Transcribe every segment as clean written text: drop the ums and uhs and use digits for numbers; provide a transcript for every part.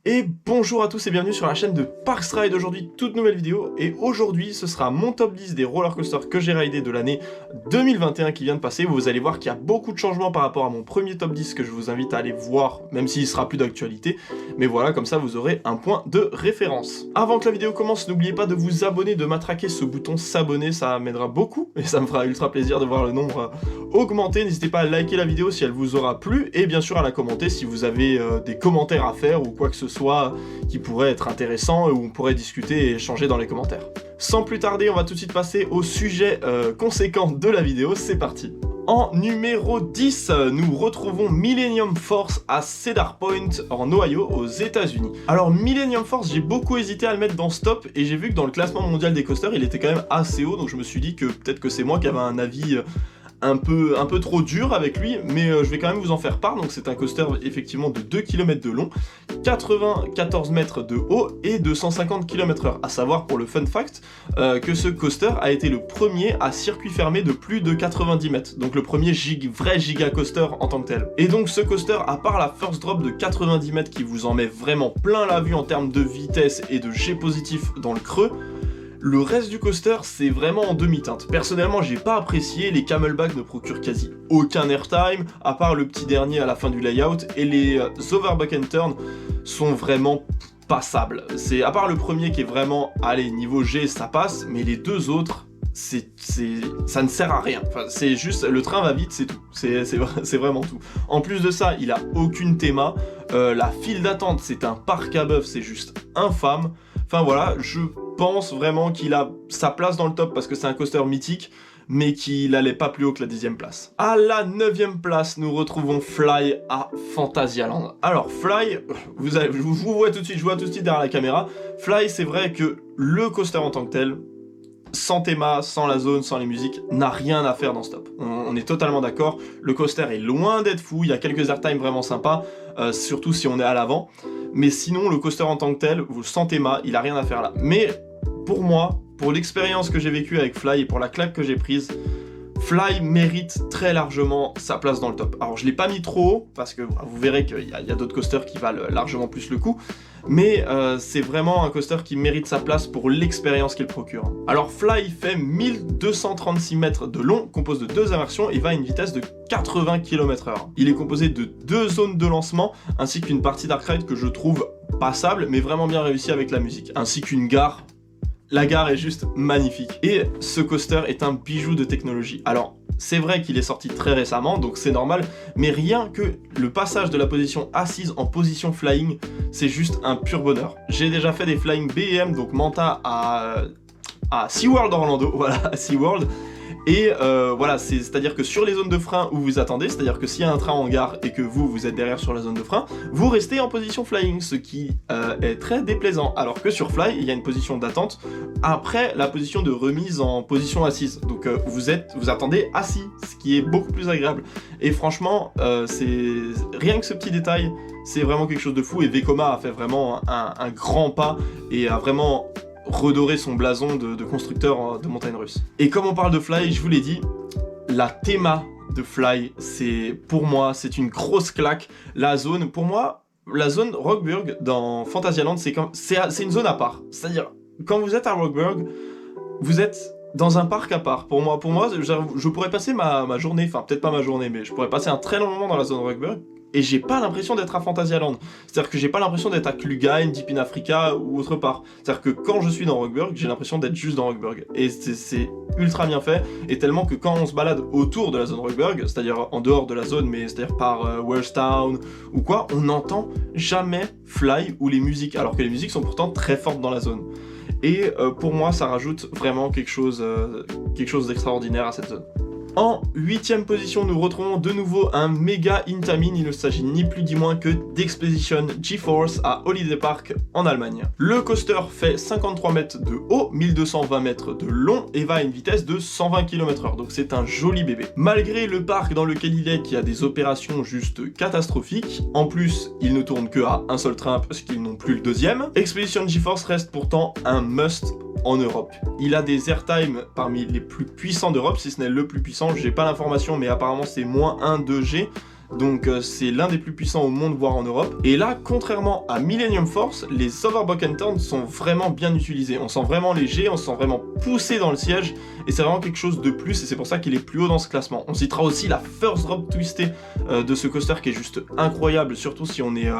Et bonjour à tous et bienvenue sur la chaîne de Parks Ride. Aujourd'hui, toute nouvelle vidéo, et aujourd'hui ce sera mon top 10 des rollercoasters que j'ai ridé de l'année 2021 qui vient de passer. Vous allez voir qu'il y a beaucoup de changements par rapport à mon premier top 10 que je vous invite à aller voir, même s'il sera plus d'actualité. Mais voilà, comme ça vous aurez un point de référence. Avant que la vidéo commence, n'oubliez pas de vous abonner, de matraquer ce bouton s'abonner, ça m'aidera beaucoup et ça me fera ultra plaisir de voir le nombre augmenter. N'hésitez pas à liker la vidéo si elle vous aura plu et bien sûr à la commenter si vous avez des commentaires à faire ou quoi que ce soit qui pourrait être intéressant où on pourrait discuter et échanger dans les commentaires. Sans plus tarder, on va tout de suite passer au sujet conséquent de la vidéo, c'est parti. En numéro 10, nous retrouvons Millennium Force à Cedar Point en Ohio aux États-Unis. Alors Millennium Force, j'ai beaucoup hésité à le mettre dans ce top et j'ai vu que dans le classement mondial des coasters, il était quand même assez haut, donc je me suis dit que peut-être que c'est moi qui avais un avis un peu trop dur avec lui, mais je vais quand même vous en faire part. Donc c'est un coaster effectivement de 2 km de long, 94 mètres de haut et 250 km/h. À savoir pour le fun fact que ce coaster a été le premier à circuit fermé de plus de 90 mètres. Donc le premier vrai giga coaster en tant que tel. Et donc ce coaster, à part la first drop de 90 mètres qui vous en met vraiment plein la vue en termes de vitesse et de jet positif dans le creux, le reste du coaster, c'est vraiment en demi-teinte. Personnellement, j'ai pas apprécié, les camelbacks ne procurent quasi aucun airtime, à part le petit dernier à la fin du layout, et les overbuck and turn sont vraiment passables. C'est à part le premier qui est vraiment, allez, niveau G, ça passe, mais les deux autres, ça ne sert à rien. Enfin, c'est juste, le train va vite, c'est tout. C'est vraiment tout. En plus de ça, il a aucune théma. La file d'attente, c'est un parc à bœuf, c'est juste infâme. Enfin voilà, je pense vraiment qu'il a sa place dans le top parce que c'est un coaster mythique, mais qu'il allait pas plus haut que la 10e place. À la 9e place, nous retrouvons Fly à Phantasialand. Alors Fly, je vous vois tout de suite, je vois tout de suite derrière la caméra. Fly, c'est vrai que le coaster en tant que tel, sans théma, sans la zone, sans les musiques, n'a rien à faire dans ce top. On est totalement d'accord, le coaster est loin d'être fou, il y a quelques airtime vraiment sympas, surtout si on est à l'avant, mais sinon le coaster en tant que tel, sans théma, il a rien à faire là. Mais pour moi, pour l'expérience que j'ai vécue avec Fly et pour la claque que j'ai prise, Fly mérite très largement sa place dans le top. Alors je l'ai pas mis trop haut, parce que vous verrez qu'il y a d'autres coasters qui valent largement plus le coup, mais c'est vraiment un coaster qui mérite sa place pour l'expérience qu'il procure. Alors Fly fait 1236 mètres de long, compose de 2 inversions et va à une vitesse de 80 km/h. Il est composé de 2 zones de lancement, ainsi qu'une partie dark ride que je trouve passable, mais vraiment bien réussie avec la musique, ainsi qu'une gare. La gare est juste magnifique. Et ce coaster est un bijou de technologie. Alors, c'est vrai qu'il est sorti très récemment, donc c'est normal, mais rien que le passage de la position assise en position flying, c'est juste un pur bonheur. J'ai déjà fait des flying BM, donc Manta à SeaWorld Orlando, voilà, à SeaWorld. Et voilà, c'est-à-dire que sur les zones de frein où vous attendez, c'est-à-dire que s'il y a un train en gare et que vous êtes derrière sur la zone de frein, vous restez en position flying, ce qui est très déplaisant. Alors que sur Fly, il y a une position d'attente après la position de remise en position assise. Donc vous attendez assis, ce qui est beaucoup plus agréable. Et franchement, rien que ce petit détail, c'est vraiment quelque chose de fou. Et Vekoma a fait vraiment un grand pas et a vraiment redorer son blason de constructeur de montagne russe. Et comme on parle de Fly, je vous l'ai dit, la théma de Fly, pour moi, c'est une grosse claque. La zone, pour moi, la zone Rockburg dans Phantasialand, c'est une zone à part. C'est-à-dire, quand vous êtes à Rockburg, vous êtes dans un parc à part. Pour moi, je pourrais passer ma journée, enfin peut-être pas ma journée, mais je pourrais passer un très long moment dans la zone Rockburg, et j'ai pas l'impression d'être à Phantasialand. C'est-à-dire que j'ai pas l'impression d'être à Klugain, Deep in Africa ou autre part. C'est-à-dire que quand je suis dans Rockburg, j'ai l'impression d'être juste dans Rockburg. Et c'est ultra bien fait, et tellement que quand on se balade autour de la zone Rockburg, c'est-à-dire en dehors de la zone, mais c'est-à-dire par Wellestown ou quoi, on n'entend jamais Fly ou les musiques, alors que les musiques sont pourtant très fortes dans la zone. Et pour moi, ça rajoute vraiment quelque chose d'extraordinaire à cette zone. En 8e position, nous retrouvons de nouveau un méga Intamin. Il ne s'agit ni plus ni moins que d'Expedition GeForce à Holiday Park en Allemagne. Le coaster fait 53 mètres de haut, 1220 mètres de long et va à une vitesse de 120 km/h, donc c'est un joli bébé. Malgré le parc dans lequel il est qui a des opérations juste catastrophiques, en plus il ne tourne que à un seul train parce qu'ils n'ont plus le deuxième, Expedition GeForce reste pourtant un must en Europe. Il a des airtime parmi les plus puissants d'Europe, si ce n'est le plus puissant, j'ai pas l'information mais apparemment c'est -1 2G, donc c'est l'un des plus puissants au monde, voire en Europe. Et là, contrairement à Millennium Force, les Overbuck and Turn sont vraiment bien utilisés. On sent vraiment léger, on se sent vraiment poussé dans le siège, et c'est vraiment quelque chose de plus, et c'est pour ça qu'il est plus haut dans ce classement. On citera aussi la First Drop Twistée de ce coaster qui est juste incroyable, surtout si on est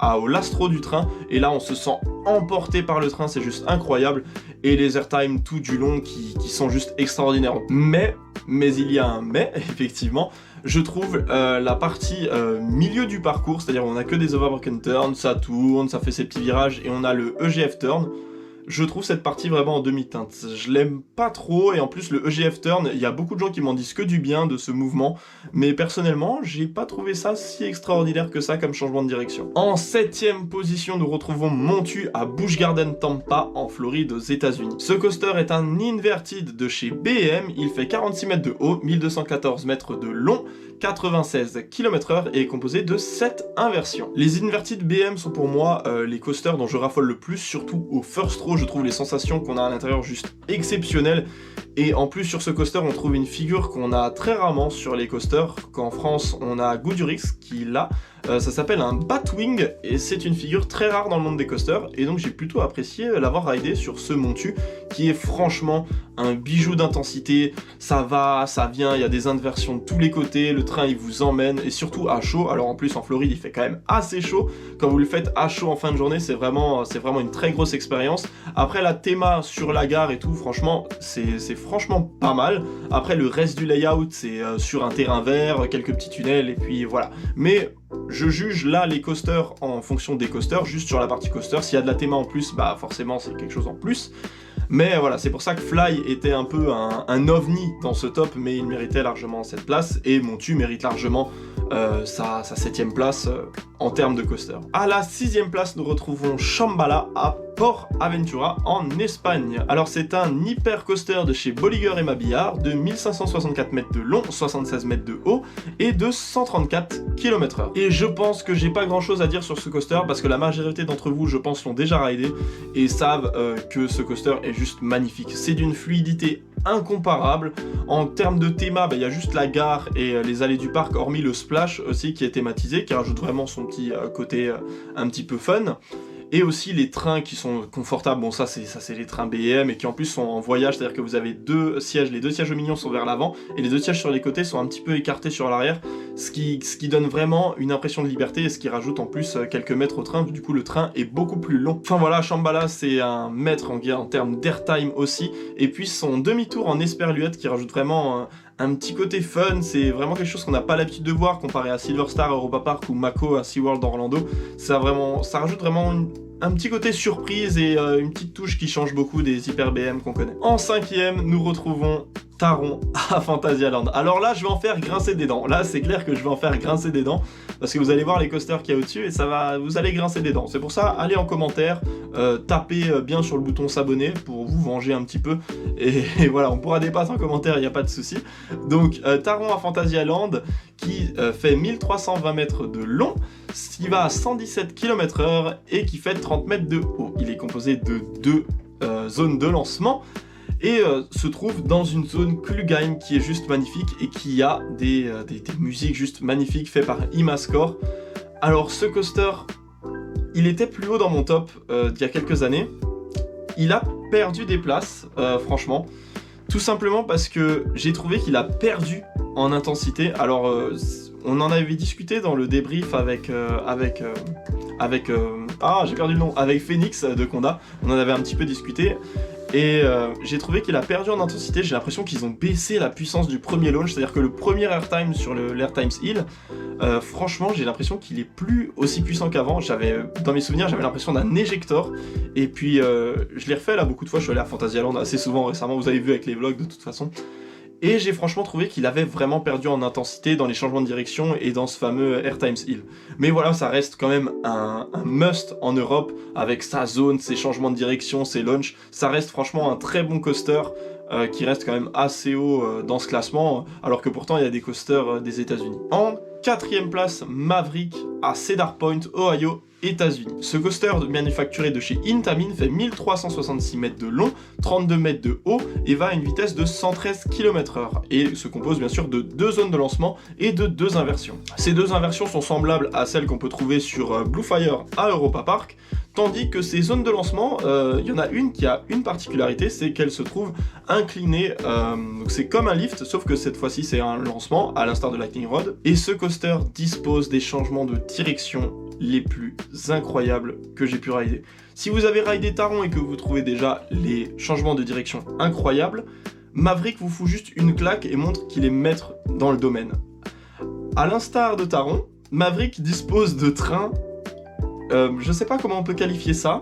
au lastro du train, et là on se sent emporté par le train, c'est juste incroyable, et les airtime tout du long qui sont juste extraordinaires. Mais il y a un mais, effectivement, je trouve la partie milieu du parcours, c'est-à-dire on a que des Overbuck and Turn, ça tourne, ça fait ses petits virages, et on a le EGF Turn. Je trouve cette partie vraiment en demi-teinte. Je l'aime pas trop, et en plus le EGF Turn, il y a beaucoup de gens qui m'en disent que du bien de ce mouvement, mais personnellement, j'ai pas trouvé ça si extraordinaire que ça comme changement de direction. En 7ème position, nous retrouvons Montu à Busch Garden Tampa, en Floride, aux États-Unis. Ce coaster est un inverted de chez BM, il fait 46 mètres de haut, 1214 mètres de long, 96 km/h et est composé de 7 inversions. Les inverted BM sont pour moi les coasters dont je raffole le plus, surtout au first row. Je trouve les sensations qu'on a à l'intérieur juste exceptionnelles, et en plus sur ce coaster on trouve une figure qu'on a très rarement sur les coasters, qu'en France on a Goodurix qui l'a. Ça s'appelle un Batwing, et c'est une figure très rare dans le monde des coasters, et donc j'ai plutôt apprécié l'avoir ridé sur ce Montu, qui est franchement un bijou d'intensité. Ça va, ça vient, il y a des inversions de tous les côtés, le train il vous emmène, et surtout à chaud. Alors en plus en Floride il fait quand même assez chaud, quand vous le faites à chaud en fin de journée, c'est vraiment une très grosse expérience. Après la théma sur la gare et tout, franchement c'est franchement pas mal. Après le reste du layout c'est sur un terrain vert, quelques petits tunnels, et puis voilà. Mais je juge là les coasters en fonction des coasters, juste sur la partie coaster. S'il y a de la théma en plus, bah forcément c'est quelque chose en plus. Mais voilà, c'est pour ça que Fly était un peu un ovni dans ce top, mais il méritait largement cette place, et Montu mérite largement sa 7ème place en termes de coaster. À la 6ème place, nous retrouvons Shambhala à Port Aventura en Espagne. Alors c'est un hyper coaster de chez Bolliger et Mabillard de 1564 mètres de long, 76 mètres de haut et de 134 km/h. Et je pense que j'ai pas grand chose à dire sur ce coaster parce que la majorité d'entre vous, je pense, l'ont déjà ridé et savent que ce coaster est juste magnifique. C'est d'une fluidité incomparable. En termes de théma, il y a juste la gare et les allées du parc, hormis le splash aussi qui est thématisé, qui rajoute vraiment son petit côté un petit peu fun. Et aussi les trains qui sont confortables, bon ça c'est les trains BM, et qui en plus sont en voyage, c'est-à-dire que vous avez deux sièges, les deux sièges au milieu sont vers l'avant, et les deux sièges sur les côtés sont un petit peu écartés sur l'arrière, ce qui donne vraiment une impression de liberté, et ce qui rajoute en plus quelques mètres au train, du coup le train est beaucoup plus long. Enfin voilà, Shambhala c'est un maître en termes d'airtime aussi, et puis son demi-tour en esperluette qui rajoute vraiment un petit côté fun, c'est vraiment quelque chose qu'on n'a pas l'habitude de voir comparé à Silver Star Europa Park ou Mako à SeaWorld d'Orlando. Ça rajoute vraiment un petit côté surprise et une petite touche qui change beaucoup des hyper BM qu'on connaît. En 5ème, nous retrouvons Taron à Phantasialand. Alors là, je vais en faire grincer des dents. Là, c'est clair que je vais en faire grincer des dents parce que vous allez voir les coasters qu'il y a au-dessus et vous allez grincer des dents. C'est pour ça, allez en commentaire, tapez bien sur le bouton s'abonner pour vous venger un petit peu. Et voilà, on pourra débattre en commentaire, il n'y a pas de souci. Donc, Taron à Phantasialand qui fait 1320 mètres de long, qui va à 117 km/h et qui fait 30 mètres de haut. Il est composé de deux zones de lancement et se trouve dans une zone Klugheim qui est juste magnifique et qui a des musiques juste magnifiques faites par Imascore. Alors ce coaster, il était plus haut dans mon top il y a quelques années. Il a perdu des places, franchement. Tout simplement parce que j'ai trouvé qu'il a perdu en intensité. Alors on en avait discuté dans le débrief avec j'ai perdu le nom, avec Phoenix de Conda. On en avait un petit peu discuté. Et j'ai trouvé qu'il a perdu en intensité. J'ai l'impression qu'ils ont baissé la puissance du premier launch, c'est-à-dire que le premier airtime sur l'Airtimes Hill, franchement j'ai l'impression qu'il est plus aussi puissant qu'avant. Dans mes souvenirs j'avais l'impression d'un éjector, et puis je l'ai refait là beaucoup de fois. Je suis allé à Phantasialand assez souvent récemment, vous avez vu avec les vlogs de toute façon. Et j'ai franchement trouvé qu'il avait vraiment perdu en intensité dans les changements de direction et dans ce fameux Airtimes Hill. Mais voilà, ça reste quand même un must en Europe, avec sa zone, ses changements de direction, ses launchs. Ça reste franchement un très bon coaster qui reste quand même assez haut dans ce classement, alors que pourtant il y a des coasters des États-Unis. En 4e place, Maverick à Cedar Point, Ohio, États-Unis. Ce coaster manufacturé de chez Intamin fait 1366 mètres de long, 32 mètres de haut et va à une vitesse de 113 km/h et se compose bien sûr de 2 zones de lancement et de 2 inversions. Ces 2 inversions sont semblables à celles qu'on peut trouver sur Blue Fire à Europa Park, tandis que ces zones de lancement, il y en a une qui a une particularité, c'est qu'elle se trouve inclinée, donc c'est comme un lift, sauf que cette fois-ci c'est un lancement, à l'instar de Lightning Rod, et ce coaster dispose des changements de direction les plus incroyables que j'ai pu rider. Si vous avez ridé Taron et que vous trouvez déjà les changements de direction incroyables, Maverick vous fout juste une claque et montre qu'il est maître dans le domaine. À l'instar de Taron, Maverick dispose de trains, je sais pas comment on peut qualifier ça,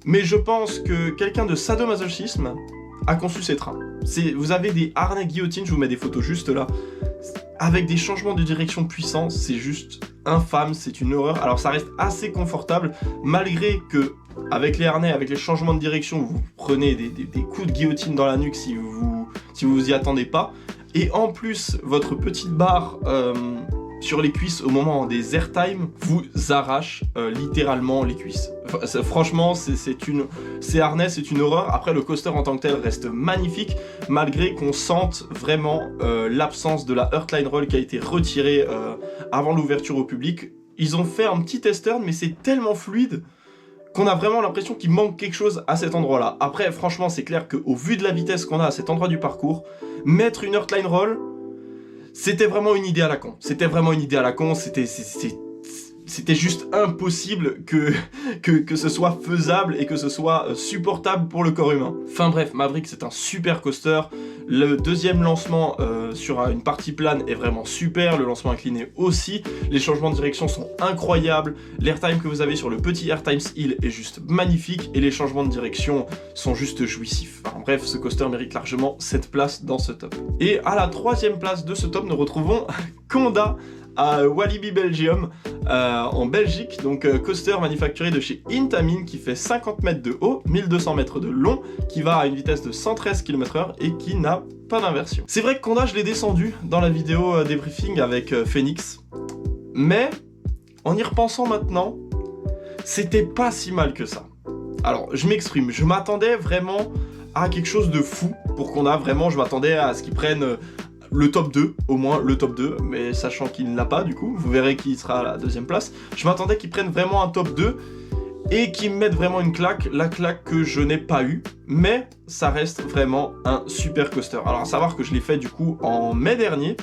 mais je pense que quelqu'un de sadomasochisme a conçu ces trains. Vous avez des harnais guillotine, je vous mets des photos juste là, avec des changements de direction puissants, c'est juste infâme, c'est une horreur. Alors ça reste assez confortable, malgré que avec les harnais, avec les changements de direction, vous prenez des coups de guillotine dans la nuque si vous y attendez pas. Et en plus, votre petite barre sur les cuisses au moment des airtime vous arrache littéralement les cuisses. Franchement, ces harnais, c'est une horreur. Après, le coaster en tant que tel reste magnifique, malgré qu'on sente vraiment l'absence de la Heartline Roll qui a été retirée avant l'ouverture au public. Ils ont fait un petit test-turn, mais c'est tellement fluide qu'on a vraiment l'impression qu'il manque quelque chose à cet endroit-là. Après, franchement, c'est clair qu'au vu de la vitesse qu'on a à cet endroit du parcours, mettre une Heartline Roll, c'était vraiment une idée à la con. C'était juste impossible que ce soit faisable et que ce soit supportable pour le corps humain. Enfin bref, Maverick c'est un super coaster. Le deuxième lancement sur une partie plane est vraiment super, le lancement incliné aussi. Les changements de direction sont incroyables. L'airtime que vous avez sur le petit Airtimes Hill est juste magnifique et les changements de direction sont juste jouissifs. Enfin bref, ce coaster mérite largement cette place dans ce top. Et à la 3e place de ce top, nous retrouvons Conda à Walibi Belgium en Belgique, donc coaster manufacturé de chez Intamin qui fait 50 mètres de haut, 1200 mètres de long, qui va à une vitesse de 113 km/h et qui n'a pas d'inversion. C'est vrai que Conda je l'ai descendu dans la vidéo débriefing avec Phoenix, mais en y repensant maintenant, c'était pas si mal que ça. Alors je m'exprime, je m'attendais vraiment à quelque chose de fou pour Conda, vraiment je m'attendais à ce qu'ils prennent le top 2, au moins le top 2, mais sachant qu'il ne l'a pas du coup, vous verrez qui sera à la 2e place. Je m'attendais qu'ils prennent vraiment un top 2 et qu'ils me mettent vraiment une claque, la claque que je n'ai pas eue, mais ça reste vraiment un super coaster. Alors à savoir que je l'ai fait du coup en mai dernier,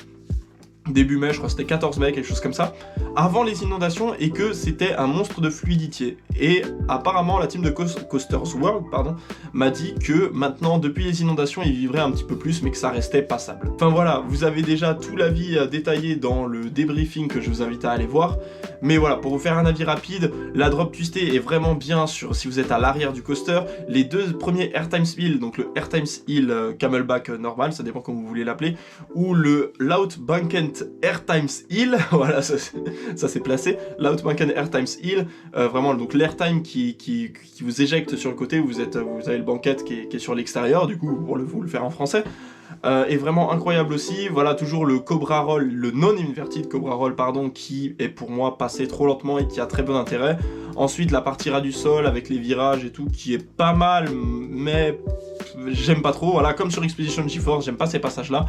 début mai, je crois que c'était 14 mai, quelque chose comme ça, avant les inondations, et que c'était un monstre de fluidité. Et apparemment, la team de Coasters World m'a dit que maintenant, depuis les inondations, ils vivraient un petit peu plus, mais que ça restait passable. Enfin voilà, vous avez déjà tout l'avis détaillé dans le débriefing que je vous invite à aller voir. Mais voilà, pour vous faire un avis rapide, la drop twistée est vraiment bien si vous êtes à l'arrière du coaster. Les 2 premiers Airtimes Hill, donc le Airtimes Hill Camelback normal, ça dépend comment vous voulez l'appeler, ou le Loutbanken Airtimes Hill, voilà, ça s'est placé, Loutbanken Airtimes Hill, vraiment donc l'airtime qui vous éjecte sur le côté, vous avez le banquette qui est sur l'extérieur, du coup pour vous le faire en français. Est vraiment incroyable aussi. Voilà, toujours le Cobra Roll, le non-inverted Cobra Roll, pardon, qui est pour moi passé trop lentement et qui a très bon intérêt. Ensuite, la partie ras du sol avec les virages et tout, qui est pas mal, mais j'aime pas trop. Voilà, comme sur Expedition GeForce, j'aime pas ces passages-là.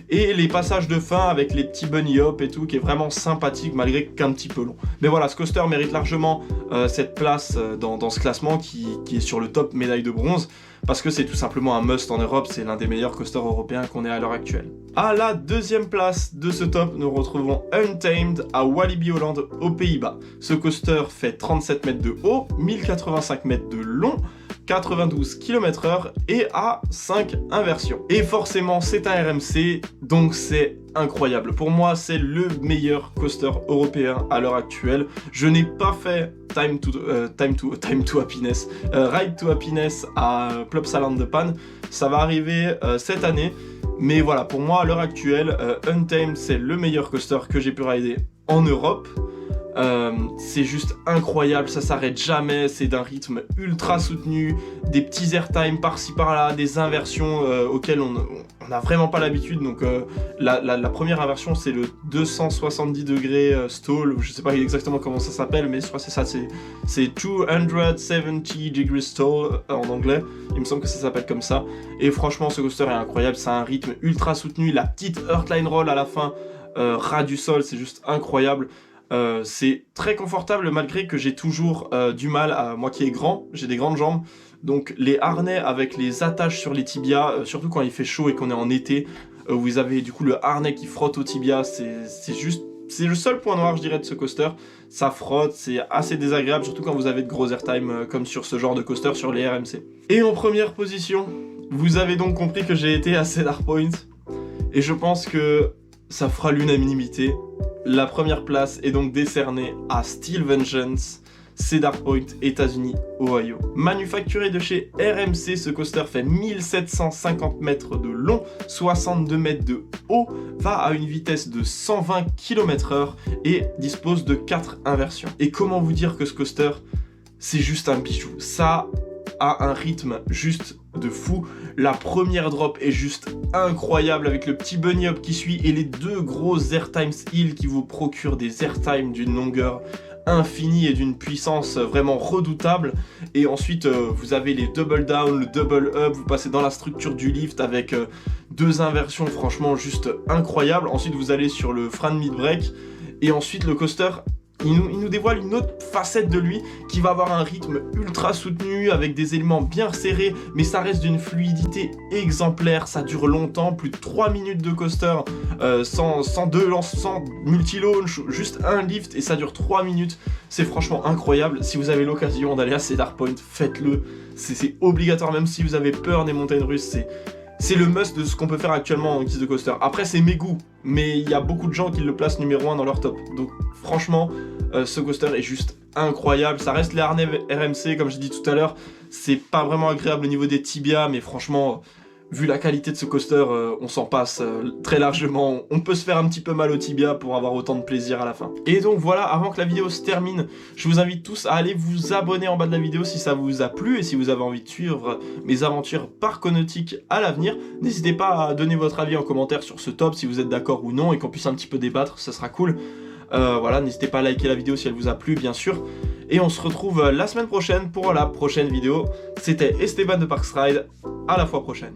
Et les passages de fin avec les petits bunny hop et tout, qui est vraiment sympathique, malgré qu'un petit peu long. Mais voilà, ce coaster mérite largement cette place dans ce classement qui est sur le top médaille de bronze, parce que c'est tout simplement un must en Europe, c'est l'un des meilleurs coasters européens qu'on ait à l'heure actuelle. À la 2e place de ce top, nous retrouvons Untamed à Walibi Holland aux Pays-Bas. Ce coaster fait 37 mètres de haut, 1085 mètres de long, 92 km/h et à 5 inversions. Et forcément, c'est un RMC, donc c'est incroyable. Pour moi, c'est le meilleur coaster européen à l'heure actuelle. Je n'ai pas fait Ride to Happiness à Plopsaland de Pan. Ça va arriver cette année. Mais voilà, pour moi, à l'heure actuelle, Untamed, c'est le meilleur coaster que j'ai pu rider en Europe. C'est juste incroyable, ça s'arrête jamais, c'est d'un rythme ultra soutenu, des petits airtime par-ci par-là, des inversions auxquelles on n'a vraiment pas l'habitude. Donc la première inversion c'est le 270 degrés stall, je sais pas exactement comment ça s'appelle, mais je crois que c'est ça, c'est 270 degree stall en anglais, il me semble que ça s'appelle comme ça. Et franchement ce coaster est incroyable, c'est un rythme ultra soutenu, la petite Earthline Roll à la fin, ras du sol, c'est juste incroyable. C'est très confortable malgré que j'ai toujours du mal, moi qui est grand, j'ai des grandes jambes, donc les harnais avec les attaches sur les tibias, surtout quand il fait chaud et qu'on est en été, vous avez du coup le harnais qui frotte au tibia, c'est le seul point noir je dirais de ce coaster, ça frotte, c'est assez désagréable, surtout quand vous avez de gros airtime comme sur ce genre de coaster sur les RMC. Et en première position, vous avez donc compris que j'ai été à Cedar Point, et je pense que ça fera l'unanimité. La première place est donc décernée à Steel Vengeance, Cedar Point, États-Unis, Ohio. Manufacturé de chez RMC, ce coaster fait 1750 mètres de long, 62 mètres de haut, va à une vitesse de 120 km/h et dispose de 4 inversions. Et comment vous dire que ce coaster, c'est juste un bijou. Ça a un rythme juste de fou. La première drop est juste incroyable avec le petit bunny hop qui suit et les deux gros airtimes hill qui vous procurent des airtimes d'une longueur infinie et d'une puissance vraiment redoutable. Et ensuite vous avez les double down, le double up, vous passez dans la structure du lift avec deux inversions franchement juste incroyables. Ensuite vous allez sur le frein de mid break et ensuite le coaster il nous dévoile une autre facette de lui qui va avoir un rythme ultra soutenu avec des éléments bien resserrés, mais ça reste d'une fluidité exemplaire, ça dure longtemps, plus de 3 minutes de coaster, sans deux lances, sans multi-launch, juste un lift et ça dure 3 minutes, c'est franchement incroyable. Si vous avez l'occasion d'aller à Cedar Point, faites-le, c'est obligatoire, même si vous avez peur des montagnes russes, c'est le must de ce qu'on peut faire actuellement en guise de coaster. Après c'est mes goûts, mais il y a beaucoup de gens qui le placent numéro 1 dans leur top. Donc franchement, ce coaster est juste incroyable. Ça reste les harnais RMC, comme je dis tout à l'heure. C'est pas vraiment agréable au niveau des tibias, mais franchement, vu la qualité de ce coaster, on s'en passe très largement. On peut se faire un petit peu mal au tibia pour avoir autant de plaisir à la fin. Et donc voilà, avant que la vidéo se termine, je vous invite tous à aller vous abonner en bas de la vidéo si ça vous a plu et si vous avez envie de suivre mes aventures parc nautique à l'avenir. N'hésitez pas à donner votre avis en commentaire sur ce top, si vous êtes d'accord ou non, et qu'on puisse un petit peu débattre, ça sera cool. Voilà, n'hésitez pas à liker la vidéo si elle vous a plu, bien sûr. Et on se retrouve la semaine prochaine pour la prochaine vidéo. C'était Esteban de Parksride, à la fois prochaine.